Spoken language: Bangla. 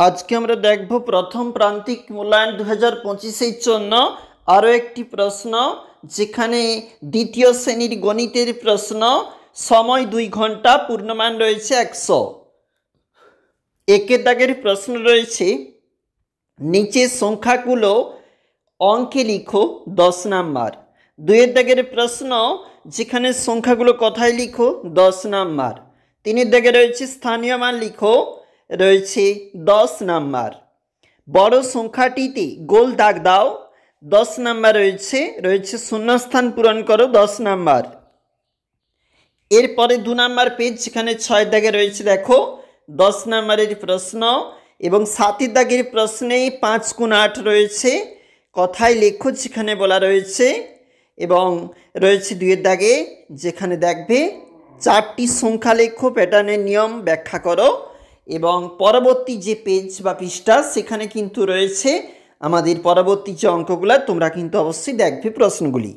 আজকে আমরা দেখব প্রথম প্রান্তিক মূল্যায়ন 2025 জন্য আরও একটি প্রশ্ন, যেখানে দ্বিতীয় শ্রেণীর গণিতের প্রশ্ন। সময় 2 ঘন্টা, পূর্ণমান রয়েছে 100। একের দাগের প্রশ্ন রয়েছে, নিচের সংখ্যাগুলো অঙ্কে লিখো 10 নাম্বার। 2-এর দাগের প্রশ্ন, যেখানে সংখ্যাগুলো কথায় লিখো 10 নাম্বার। 3-এর দাগে রয়েছে স্থানীয় মান লিখো, রয়েছে 10 নাম্বার। বড় সংখ্যাটিতে গোল দাগ দাও, 10 নাম্বার রয়েছে শূন্যস্থান পূরণ করো, 10 নাম্বার। এরপরে 2 নাম্বার পেজ, যেখানে 6-এর দাগে রয়েছে দেখো 10 নাম্বারের প্রশ্ন, এবং 7-এর দাগের প্রশ্নে 5 গুণ 8 রয়েছে, কথায় লেখো যেখানে বলা রয়েছে। এবং রয়েছে 2-এর দাগে, যেখানে দেখবে 4টি সংখ্যা লেখো, প্যাটার্নের নিয়ম ব্যাখ্যা করো। এবং পরবর্তী যে পেজ বা পৃষ্ঠা, সেখানে কিন্তু রয়েছে আমাদের পরবর্তী যে অঙ্কগুলো, তোমরা কিন্তু অবশ্যই দেখবে প্রশ্নগুলি।